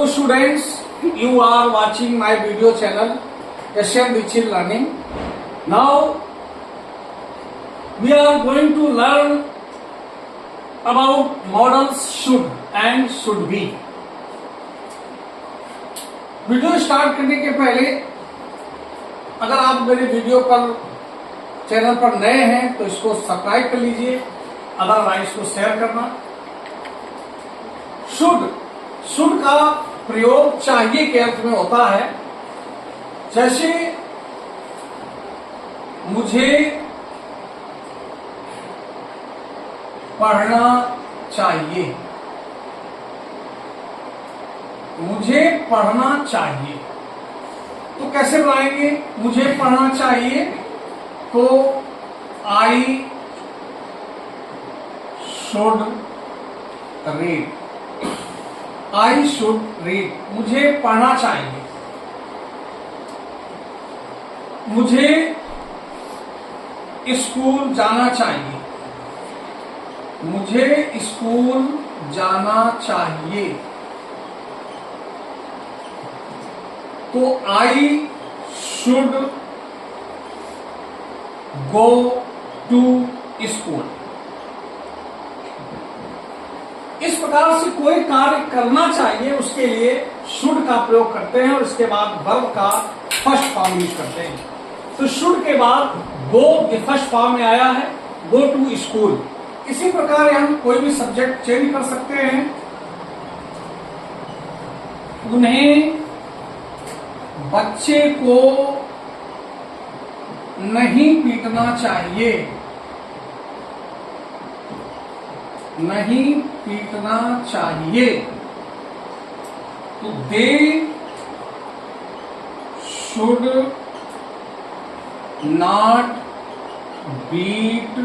Hello students, you are watching my video channel SM Dikshit Learning. Now we are going to learn about modals should and should be. Video start करने के पहले अगर आप मेरे video पर channel पर नए हैं तो इसको सब्सक्राइब कर लीजिए, अदरवाइज को शेयर करना। शुड का प्रयोग चाहिए के अर्थ में होता है, जैसे मुझे पढ़ना चाहिए, मुझे पढ़ना चाहिए। तो कैसे बनाएंगे? मुझे पढ़ना चाहिए तो I should read, I should read, मुझे पढ़ना चाहिए। मुझे स्कूल जाना चाहिए, मुझे स्कूल जाना चाहिए। तो I should go to school. इस प्रकार से कोई कार्य करना चाहिए उसके लिए शुड का प्रयोग करते हैं और इसके बाद वर्ब का फर्स्ट फॉर्म यूज करते हैं। तो शुड के बाद गो ये फर्स्ट फॉर्म में आया है, गो टू स्कूल। इसी प्रकार हम कोई भी सब्जेक्ट चेंज कर सकते हैं। उन्हें बच्चे को नहीं पीटना चाहिए, नहीं पीटना चाहिए। तो they should not beat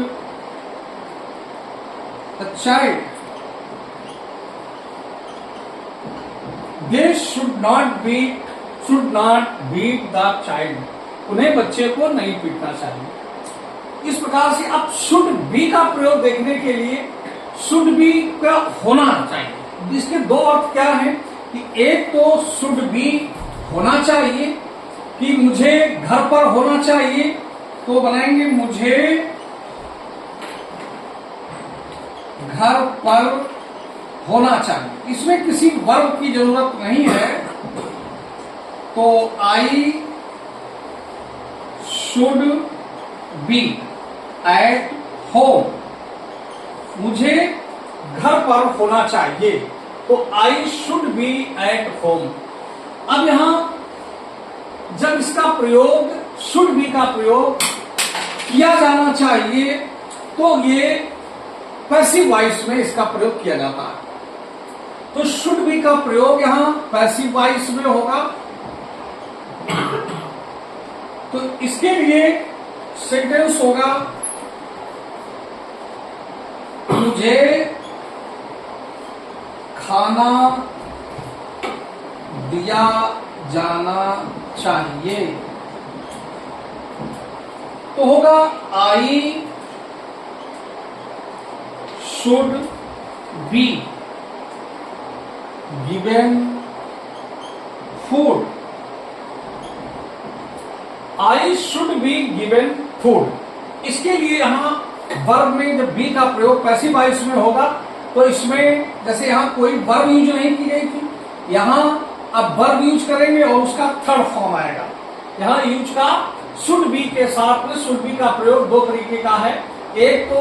the child, they should not beat the child, उन्हें बच्चे को नहीं पीटना चाहिए। इस प्रकार से अब शुड बी का प्रयोग देखने के लिए शुड बी का होना चाहिए। इसके दो अर्थ क्या है कि एक तो शुड बी होना चाहिए कि मुझे घर पर होना चाहिए, तो बनाएंगे मुझे घर पर होना चाहिए। इसमें किसी वर्ब की जरूरत नहीं है, तो I should be at home, मुझे घर पर होना चाहिए। तो I should be at home. अब यहां जब इसका प्रयोग शुड बी का प्रयोग किया जाना चाहिए तो ये पैसिव वॉइस में इसका प्रयोग किया जाता है। तो शुड बी का प्रयोग यहां पैसिव वॉइस में होगा। तो इसके लिए सेंटेंस होगा मुझे खाना दिया जाना चाहिए। तो होगा I should be given food, I should be given food. इसके लिए यहां वर्ब में जब बी का प्रयोग पैसिव वॉइस में होगा तो इसमें जैसे यहां कोई वर्ब यूज नहीं की गई थी, यहां अब वर्ब यूज करेंगे और उसका थर्ड फॉर्म आएगा। यहां यूज का शुड बी के साथ में शुड बी का प्रयोग दो तरीके का है। एक तो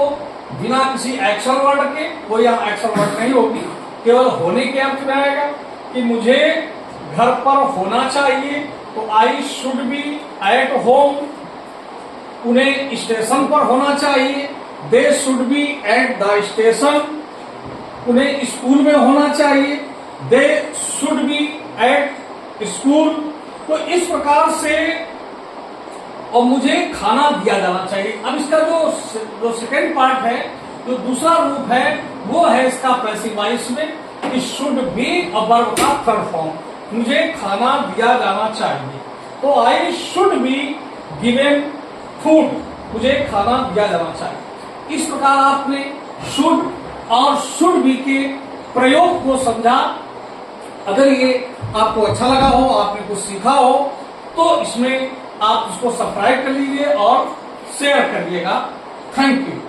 बिना किसी एक्शन वर्ड के, कोई यहां एक्शन वर्ड नहीं होगी, केवल होने के अर्थ में आएगा कि मुझे घर पर होना चाहिए। तो I should be at home, उन्हें स्टेशन पर होना चाहिए। They should be at the station, उन्हें स्कूल में होना चाहिए। They should be at school. तो इस प्रकार से और मुझे खाना दिया जाना चाहिए। अब इसका जो सेकेंड पार्ट है, जो दूसरा रूप है, वो है इसका पैसिव वॉइस में कि शुड बी और वर्ब का थर्ड फॉर्म, मुझे खाना दिया जाना चाहिए। तो I should be given food, मुझे खाना दिया जाना चाहिए। इस प्रकार आपने शुड और शुड बी के प्रयोग को समझा। अगर ये आपको अच्छा लगा हो, आपने कुछ सीखा हो, तो इसमें आप इसको सब्सक्राइब कर लीजिए और शेयर करिएगा। Thank you.